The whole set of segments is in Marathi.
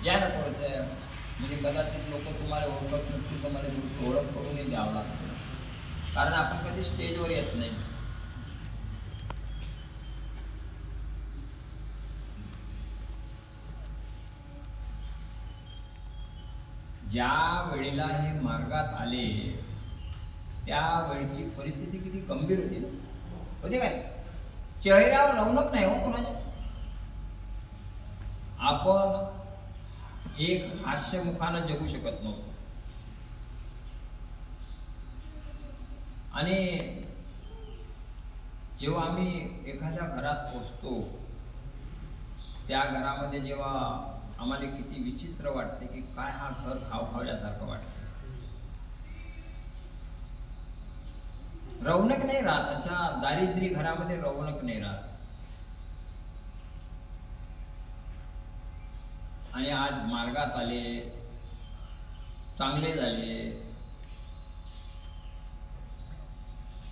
या ना थोडंसं, म्हणजे कदाचित लोक तुम्हाला ओळखत नसतील तर मला थोडीशी ओळख करूनही द्यावं लागतं, कारण आपण कधी स्टेजवर येत नाही. ज्या वेळेला हे मार्गात आले त्या वेळची परिस्थिती किती गंभीर होती ना, होते काय? चेहऱ्यावर रौनक नाही हो कोणाच्या. आपण एक हास्यमुखानं जगू शकत नव्हतो. आणि जेव्हा आम्ही एखाद्या घरात पोचतो, त्या घरामध्ये जेव्हा आम्हाला किती विचित्र वाटते की काय हा घर खावल्यासारखं वाटतं. रौनक नाही राहत, अशा दारिद्र्य घरामध्ये रौनक नाही राहत. आणि आज मार्गात आले, चांगले झाले,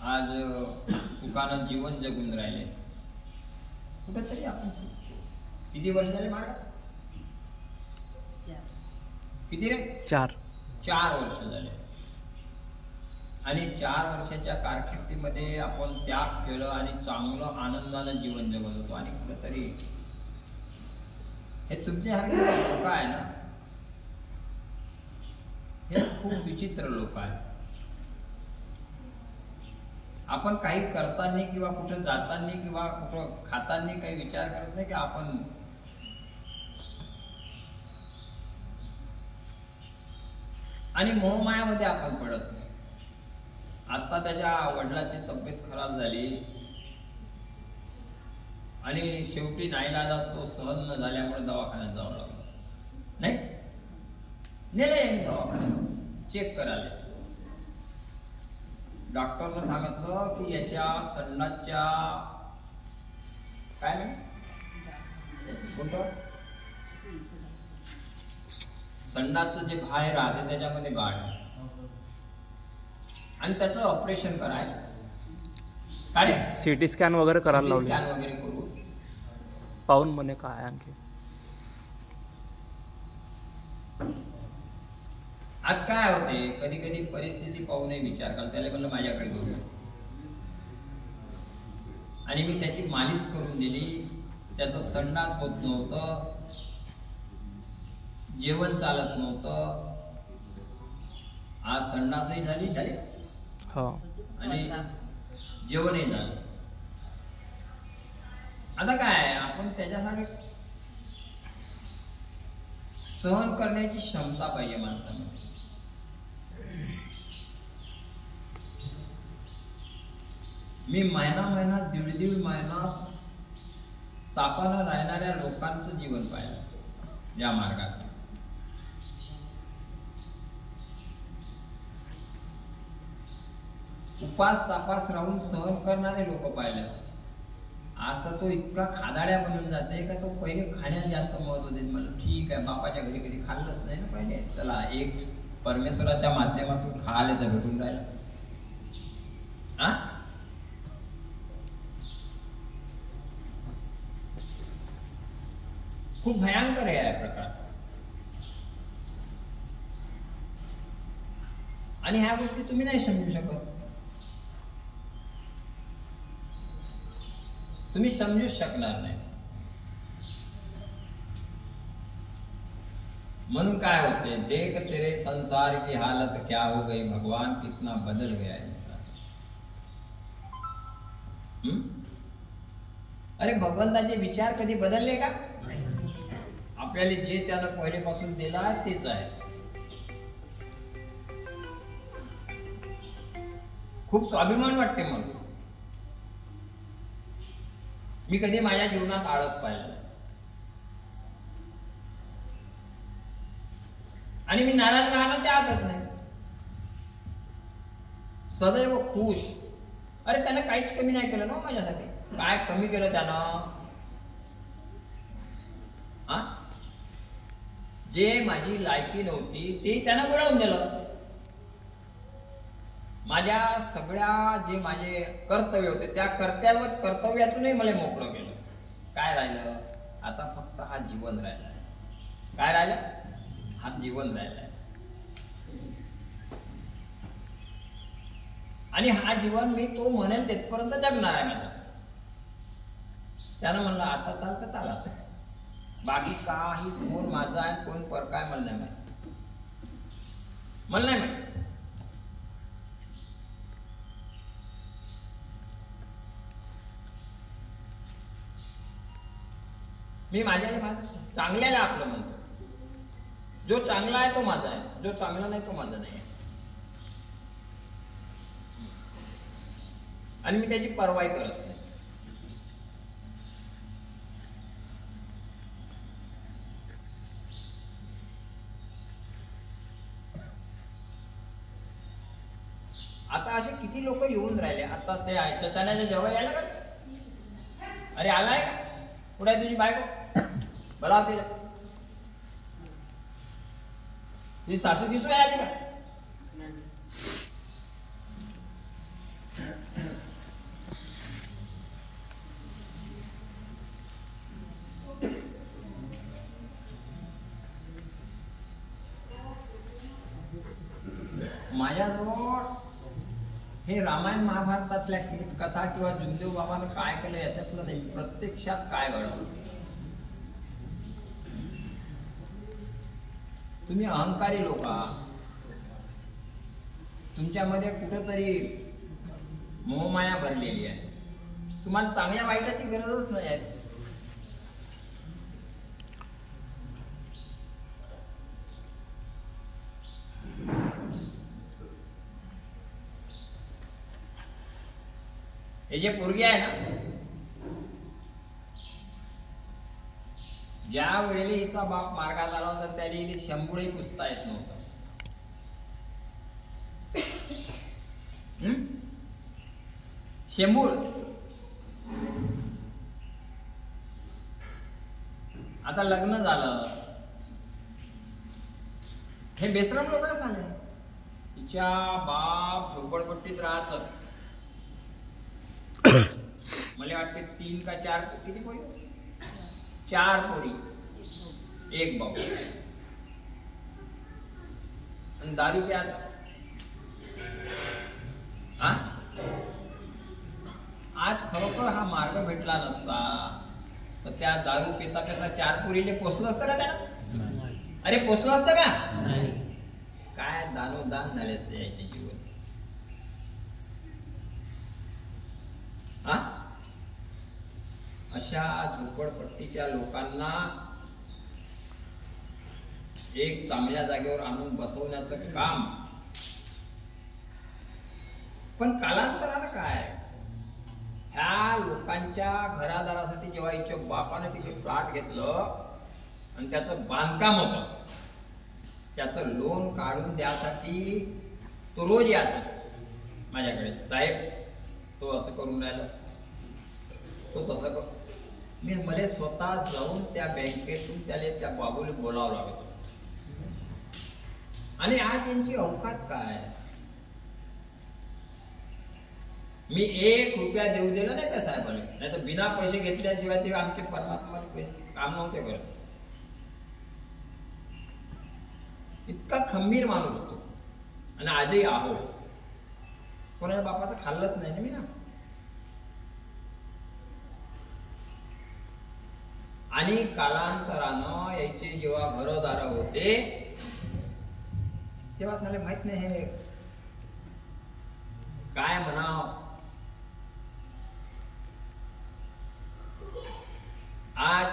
आज सुखानं जीवन जगून राहिले, कुठेतरी आपण किती वर्ष झाले मार्गात? किती रे? 4 वर्ष झाले. आणि 4 वर्षाच्या कारकिर्दीमध्ये आपण त्याग केलं आणि चांगलं आनंदानं जीवन जगत होतो. आणि कुठेतरी हे तुमच्यासारखे लोक आहे ना, हे खूप विचित्र लोक आहेत. आपण काही करताना किंवा कुठं जाताना किंवा कुठं खाताना काही विचार करत नाही की आपण आणि मोहमायामध्ये आपण पडत नाही. आता त्याच्या वडिलांची तब्येत खराब झाली आणि शेवटी नाईलाज असतो, सहन न झाल्यामुळे दवाखान्यात जावं लागलं. नाही नेले दवाखान्यात, चेक करायला. डॉक्टरनं सांगितलं की याच्या संडासच्या काय नाही कोणतं संडासचं जे बाहेर राहते त्याच्यामध्ये गाठ आहे आणि त्याचं ऑपरेशन करायला. काय सीटी स्कॅन वगैरे करायला लावले, स्कॅन वगैरे करू पाहून म्हणे काय आणखी. आज काय होते, कधी कधी परिस्थिती पाहूनही विचार करता. त्याला म्हणलं माझ्याकडे घेऊन, आणि मी त्याची मालिश करून दिली. त्याचं संडास होत नव्हतं, जेवण चालत नव्हतं. आज संडासही झाली आणि जेवणही झालं. आता काय आपण त्याच्यासाठी सहन करण्याची क्षमता पाहिजे माणसामध्ये. मी महिना दीड महिना तापानं राहणाऱ्या लोकांचं जीवन पाहिलं या मार्गात. उपास तापास राहून सहन करणारे लोक पाहिले. आज तर तो इतका खादाड्या बनून जाते का तो पहिले खाण्याला जास्त महत्व देत. मला ठीक आहे, बापाच्या घरी कधी खाल्लंच नाही ना पहिले, चला एक परमेश्वराच्या माध्यमातून खायला तर भेटून राहिलं. खूप भयंकर आहे हा प्रकार. आणि ह्या गोष्टी तुम्ही नाही समजू शकत. तुम्ही समजूच शकणार नाही. म्हणून काय होते, देख तेरे संसार की हालत क्या हो गई, भगवान कितना बदल गया इंसान. अरे भगवंताचे विचार कधी बदलले का? आपल्याला जे त्यानं पहिलेपासून दिलं आहे तेच आहे. खूप स्वाभिमान वाटते मला. मी कधी माझ्या जीवनात आळस पाहिला आणि मी नाराज राहणं चाहतच नाही. सदैव खुश. अरे त्यानं काहीच कमी नाही केलं ना माझ्यासाठी. काय कमी केलं त्यानं? जे माझी लायकी नव्हती ते त्यानं मिळवून दिलं. माझ्या सगळ्या जे माझे कर्तव्य होते त्या कर्तव्यातूनही मला मोकळं केलं. काय राहिलं आता? फक्त हा जीवन राहिला. काय राहिलं? हा जीवन राहिलाय. आणि हा जीवन मी तो म्हणेल तिथपर्यंत जगणार आहे माझा. त्यानं म्हणलं आता चाल तर चाला, बाकी काही कोण माझा आहे कोण पर काय मला नाही माहिती, मला नाही माहिती. मी माझ्याने माझं चांगल्याला आपलं म्हणतो. जो चांगला आहे तो माझा आहे, जो चांगला नाही तो माझा नाही. आणि मी त्याची परवाई करत नाही. आता असे किती लोक येऊन राहिले. आता ते चचाण्याच्या जेव्हा यायला का, अरे आलाय का, कुठे आहे तुझी बायको, बोलाव तिला. तुझी सासू दिसू आली का? माझ्याजवळ हे रामायण महाभारतातल्या कथा किंवा जुमदेव बाबानं काय केलं याच्यातलं नाही, प्रत्यक्षात काय घडवलं. तुम्ही अहंकारी लोक, तुमच्यामध्ये कुठेतरी मोहमाया भरलेली आहे. तुम्हाला चांगल्या वाईटाची गरजच नाही आहे. हे जे पोरगी आहे ना, ज्या वेळेला हिचा बाप मार्गात आला होता त्याला हिने शंभूळही पुसता येत नव्हतं. शेंबूळ. आता लग्न झालं, हे बेसरम लोक झाले. तिच्या बाप झोपडपट्टीत राहत. मला वाटते 3 का 4 किती पोरी, 4 पोरी, 1 भाऊ. आणि दारू प्यायचा. हा, आज खरोखर हा मार्ग भेटला नसता तर त्या दारू पिता पिता 4 पोरीले पोचलं असतं का त्याला? अरे पोचलं असतं का? नाही. काय दानोदान झाले असते याचे जीवन. हा, अशा झोपडपट्टीच्या लोकांना एक चांगल्या जागेवर आणून बसवण्याचं काम. पण कालांतरानं काय, ह्या लोकांच्या घरादारासाठी जेव्हा हिच्या बापाने तिथे प्लॉट घेतलं आणि त्याचं बांधकाम होतं, त्याचं लोन काढून द्यासाठी तो रोज यायचा माझ्याकडे, साहेब तो असं करून राहिला, तो तसं कर. मी मला स्वतः जाऊन त्या बँकेतून त्याला त्या बाबूला बोलावं लागत. आणि आज यांची अवकात काय. मी 1 रुपया देऊ दिला नाही त्या साहेबाला, नाही तर बिना पैसे घेतल्याशिवाय ते आमचे परमात्मा काम नव्हते करत. इतका खंबीर माणूस होतो. आणि आजही आहो. कोणाच्या बापाचं खाल्लंच नाही ना मी ना. आणि कालांतरानं याचे जेव्हा घरदार होते तेव्हा झाले माहित नाही हे काय म्हणाव. आज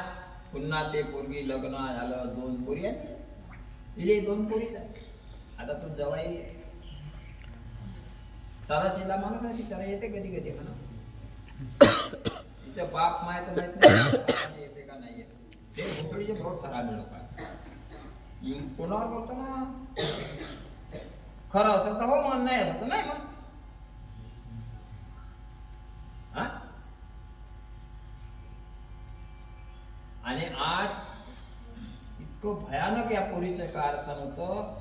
पुन्हा ते पोरगी लग्न झालं, 2 पोरी आहेत. इले 2 पोरीच आहेत. आता तो जवाई साराशीला माणूस आहे, बिचारा येते कधी कधी म्हणा. तिचा बाप माहित माहित नाही येते का नाही येते. ते भोसडीचे बहुत खराब लोक आहेत. कोणावर बोलतो ना, खरं असेल तर हो म्हण, नाही असं तर नाही म्हण. आणि आज इतकं भयानक या पोरीचं कारस्थान होतं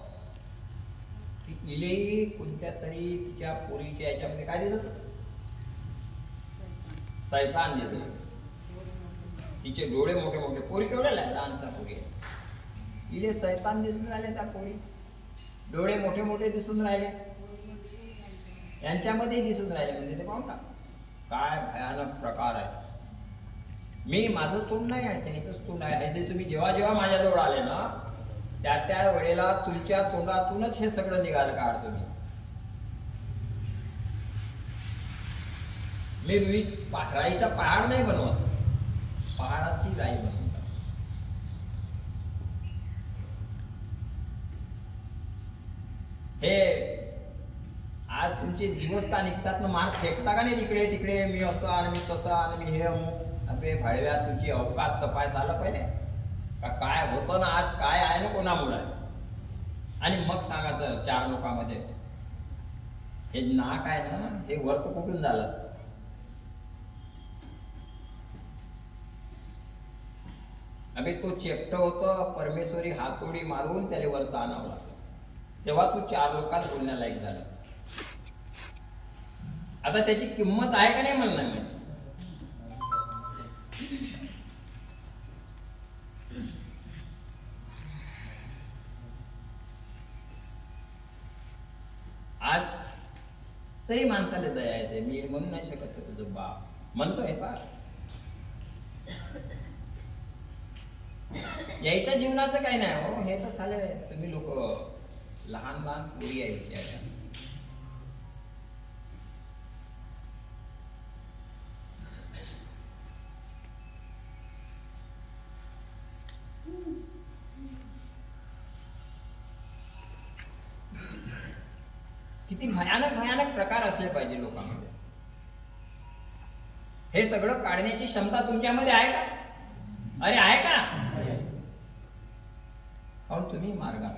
की इले कोणत्या तरी तिच्या पोरीच्या याच्यामध्ये काय दिसत, सैतान दिसत. तिचे डोळे मोठे मोठे. पोरी केवढ्या लहानसा पोरी आहे. तिले सैतान दिसून राहिले त्या पोरी, डोळे मोठे मोठे दिसून राहिले, यांच्यामध्ये दिसून राहिले. म्हणजे ते पाहून काय भयानक प्रकार आहे. मी माझं तोंड नाही आहे, त्याचंच तोंड आहे. ते तुम्ही जेव्हा जेव्हा माझ्याजवळ आले ना त्या वेळेला तुमच्या तोंडातूनच हे सगळं निघालं काढतो मी. मी राईचा पहाड नाही बनवत, पहाडाची राई बनवतात. हे आज तुमचे दिवस का निघतात ना, मार्क फेकता का नाही तिकडे तिकडे, मी असं आणि मी तसं आणि मी हे अबे भाडव्या, तुमची अवकात तपास आलं पहिले का काय होतं ना, आज काय आहे ना, कोणामुळे आहे. आणि मग सांगायचं चार लोकांमध्ये हे नाक आहे ना, हे वरच कुठून झालं. अबे तो चेपट होतं, परमेश्वरी हातोडी मारून त्याला वरच आणावं लागलं, तेव्हा तू चार लोकांत बोलण्यालायक झालं. आता त्याची किंमत आहे का नाही मला नाही माहिती. आज तरी माणसाला दया येते. मी म्हणून नाही शकत तुझं बाप म्हणतोय पा यायच्या जीवनाचं काही नाही हो. हे तर झाले तुम्ही लोक लहान लहान पोरी यायच्या. किती भयानक भयानक प्रकार असले पाहिजे लोकांमध्ये. हे सगळं काढण्याची क्षमता तुमच्यामध्ये आहे का? अरे आहे का? काहून तुम्ही मार्गा,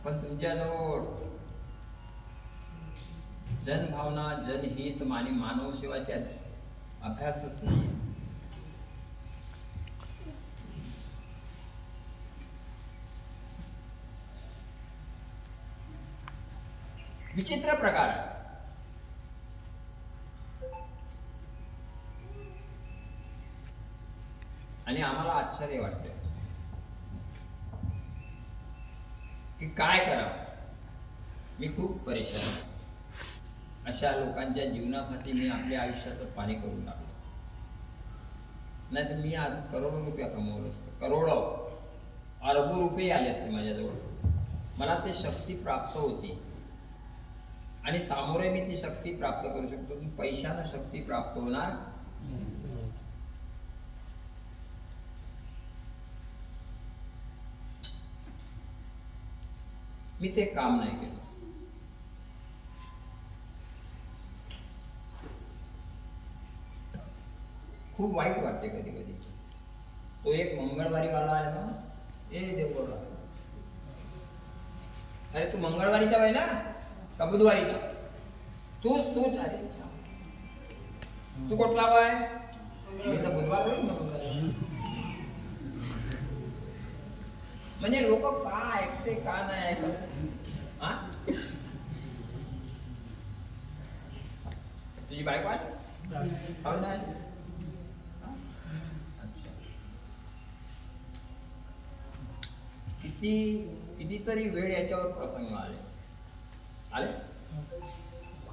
पण तुमच्याजवळ जनभावना, जनहित आणि मानव सेवाचे अभ्यासच नाही. विचित्र प्रकार आहे. आणि आम्हाला आश्चर्य वाटते की काय करावं. मी खूप परेशान आहे. अशा लोकांच्या जीवनासाठी मी आपल्या आयुष्याचं पाणी करून टाकलं. नाही तर मी आज करोडो रुपया कमवलो असतो, करोडो अरबो रुपये आले असते माझ्याजवळ. मला ते शक्ती प्राप्त होती आणि सामोरे मी ती शक्ती प्राप्त करू शकतो. पैशानं शक्ती प्राप्त होणार मी ते काम नाही केलं. खूप वाईट वाटते कधी कधी. तो एक मंगळवारी वाला आहे ना, देवगडला, अरे तू मंगळवारीचा आहे ना का बुधवारीचा? तूच अरे तू कुठला आहे? मी तर बुधवार म्हणजे लोक का ऐकते का नाही ऐकत. हा तुझी बायको आहे? कितीतरी वेळ याच्यावर प्रसंग आले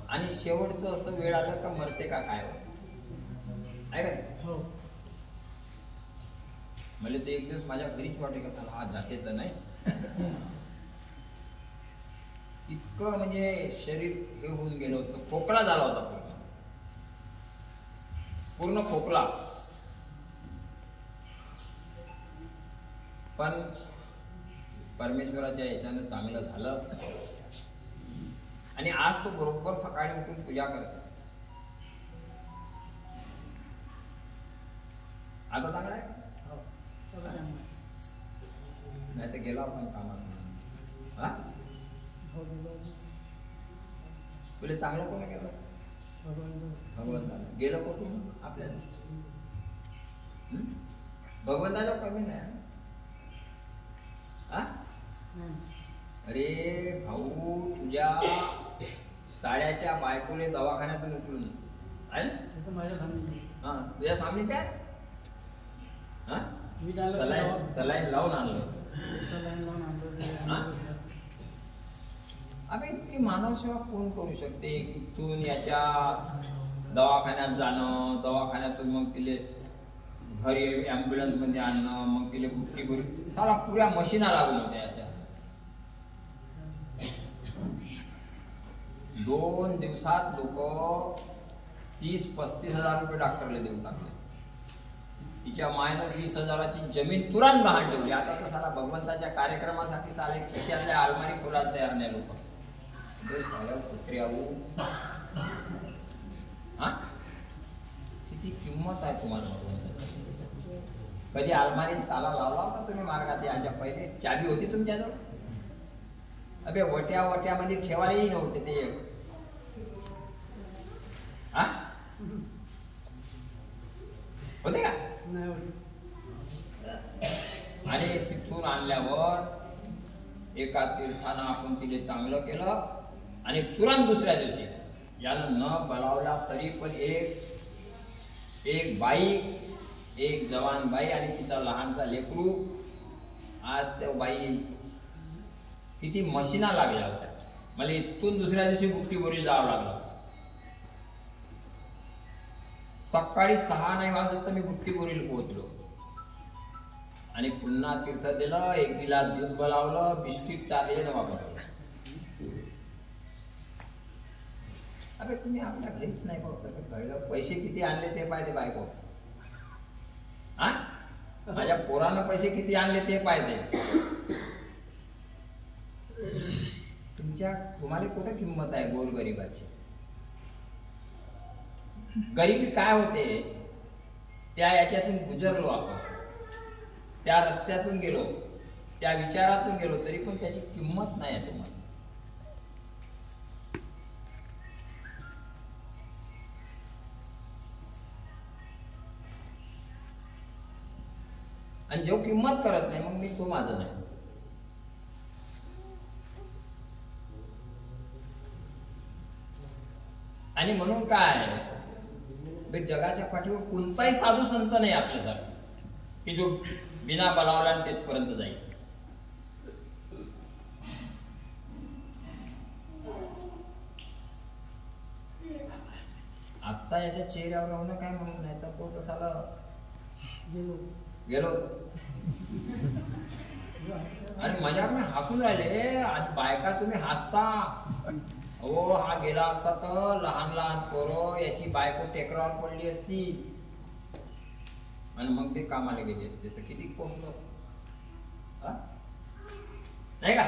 आणि शेवटचं असं वेळ आलं का मरते का काय आहे का? म्हणजे ते एक दिवस माझ्या घरीच वाटे का त्याला हा जातेच नाही. इतकं म्हणजे शरीर हे होऊन गेलं होतं, खोकला झाला होता पूर्ण खोकला. पण परमेश्वराच्या याच्यानं चांगलं झालं आणि आज तो बरोबर सकाळी उठून पूजा करतो. आता चांगला आहे नाही तर गेला आपण कामात. हा तुला चांगलं कोण केलं? भगवंताला. गेलं कुठून आपल्याला? भगवंताला कमी नाही. अरे भाऊ, तुझ्या साड्याच्या बायकोले दवाखान्यातून उचलून आहे ना माझ्या सामने. हा तुझ्या सामने काय? हा सलाईन लावून आणलं. अबे इतकी मानवसेवा कोण करू शकते? तिथून याच्या दवाखान्यात जाणं, दवाखान्यातून मग तिले घरी ॲम्ब्युलन्स मध्ये आणणं, मग तिले गुट्टी करू, साला पुऱ्या मशीना लागून होत्या याच्या. 2 दिवसात लोक 30-35 हजार रुपये डॉक्टरला देऊन टाकले. तिच्या मायनं 20,000ची जमीन तुरंत गहाण ठेवली. आता तर साला भगवंताच्या कार्यक्रमासाठी साले खिशातल्या अलमारी खोलायला तयार नाही लोक. किती किंमत आहे तुम्हाला भगवंताची. कधी अलमारीत ताला लावला होता तुम्ही मार्गात याच्या पहिले? चाबी होती तुमच्याजवळ? अबे वट्यामध्ये ठेवायलाही नव्हते ते. होते का? आणि तिथून आणल्यावर एका तीर्थानं आपण तिथे चांगलं केलं आणि तुरंत दुसऱ्या दिवशी यानं न बोलावला तरी पण एक बाई, एक जवान बाई आणि तिचा लहानसा लेकरू. आज त्या बाई किती मशीना लागल्या होत्या. मला इथून दुसऱ्या दिवशी बुट्टीबोरी जावं लागलं. सकाळी 6 नाही वाजत तर मी बुट्टीबोरीला पोहोचलो आणि पुन्हा तीर्थ दिलं. 1 गिलास दूध बोलावलं, बिस्किट चारले ना वापरलं. अबे तुम्ही आपल्या घरीच नाही बघत. पैसे किती आणले ते पाहिजे बायको. माझ्या पोरानं पैसे किती आणले ते पाहिजे. तुम्हाला कुठे किंमत आहे गोरगरिबाची? गरिबी काय होते? त्या याच्यातून गुजरलो आपण, त्या रस्त्यातून गेलो, त्या विचारातून गेलो, तरी पण त्याची किंमत नाही आहे तुम्हाला. आणि जो किंमत करत नाही मग मी तो माझा नाही. आणि म्हणून काय, जगाच्या पाठीवर कोणताही साधू संत नाही आपल्यासाठी की जो बिना बलावला तेथपर्यंत जाईल. आता याच्या चेहऱ्यावर राहणं काय म्हणून नाही तर तो कसाला गेलो आणि मजाक मी हसून राहिले. आणि बायका तुम्ही हसता, हो हा गेला असता तर लहान पोरं याची बायको टेकरावर पडली असती आणि मग ते कामाला गेली असते तर किती पोचलो नाही का?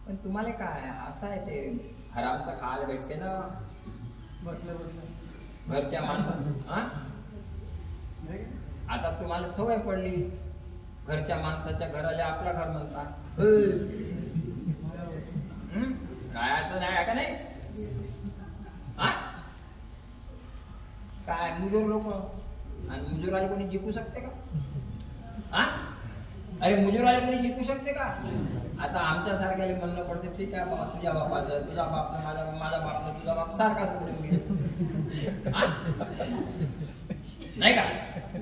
पण तुम्हाला काय असं आहे ते हरामचं खायला भेटते ना घरच्या माणसात. आता तुम्हाला सवय पडली, घरच्या माणसाच्या घराला आपलं घर म्हणतात. कायचं नाही का नाही? काय मुजोर लोक आणि मुजोराला कोणी जिंकू शकते का? अरे मुजोराला कोणी जिंकू शकते का? आता आमच्या सारख्याला म्हणणं पडते ठीक आहे बाबा, तुझ्या बापाचं, तुझा बाप माझा बापनं तुझा बाप सारखाच नाही का?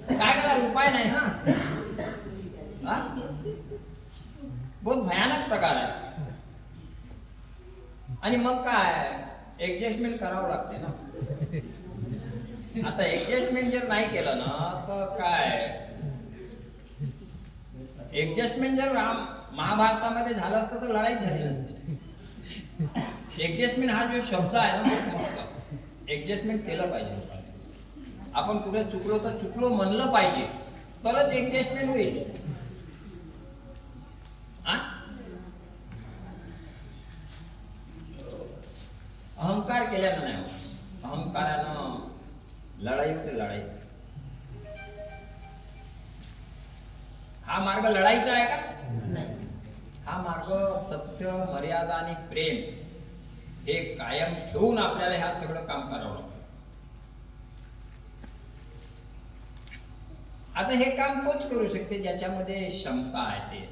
काय करायला उपाय नाही ना. बहुत भयानक प्रकार आहे. आणि मग काय ऍडजस्टमेंट करावं लागते ना. आता ऍडजस्टमेंट जर नाही केलं ना तर काय, ऍडजस्टमेंट जर महाभारतामध्ये झालं असतं तर लढाई झाली नसती. ऍडजस्टमेंट हा जो शब्द आहे ना, ऍडजस्टमेंट केलं पाहिजे. आपण कुठे चुकलो तर चुकलो म्हणलं पाहिजे तरच ऍडजस्टमेंट होईल. अहंकार केल्यानं नाही होत. अहंकारानं लढाई होते. लढाई हा मार्ग लढाईचा आहे का? नाही. हा मार्ग सत्य, मर्यादा आणि प्रेम हे कायम ठेवून आपल्याला ह्या सगळं काम करावं लागतं. आता हे काम तोच करू शकते ज्याच्यामध्ये क्षमता आहे ते.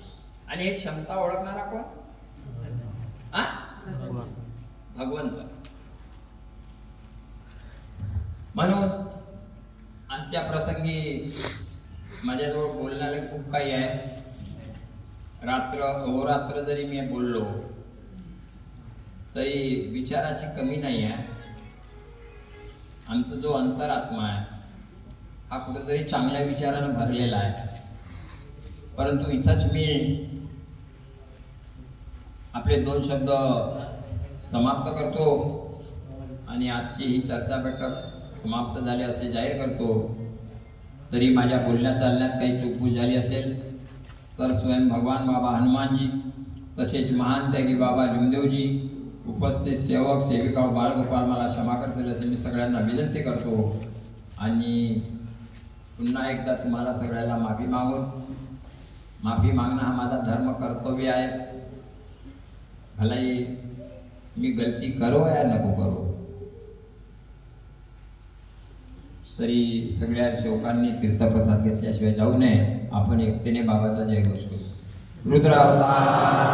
आणि हे क्षमता ओळखणारा कोण? भगवंत. म्हणून आजच्या प्रसंगी माझ्याजवळ बोलणारे खूप काही आहे. रात्र अहोरात्र जरी मी बोललो तरी विचाराची कमी नाही आहे. आमचा जो अंतरात्मा आहे हा कुठेतरी चांगल्या विचारानं भरलेला आहे. परंतु इथंच मी आपले 2 शब्द समाप्त करतो आणि आजची ही चर्चा बैठक समाप्त झाली असे जाहीर करतो. तरी माझ्या बोलण्या चालण्यात काही चूकभूल झाली असेल तर स्वयं भगवान बाबा हनुमानजी, तसेच महान त्यागी बाबा लिंगदेवजी, उपस्थित सेवक सेविका व बाळगोपाल मला क्षमा करतील असे मी सगळ्यांना विनंती करतो. आणि पुन्हा एकदा तुम्हाला सगळ्याला माफी मागणं हा माझा धर्म कर्तव्य आहे. भलाई मी गलती करो या नको करो, तरी सगळ्या सेवकांनी तीर्थप्रसाद घेतल्याशिवाय जाऊ नये. आपण एकतेने बाबाचा जयघोष करू. रुद्र अवतार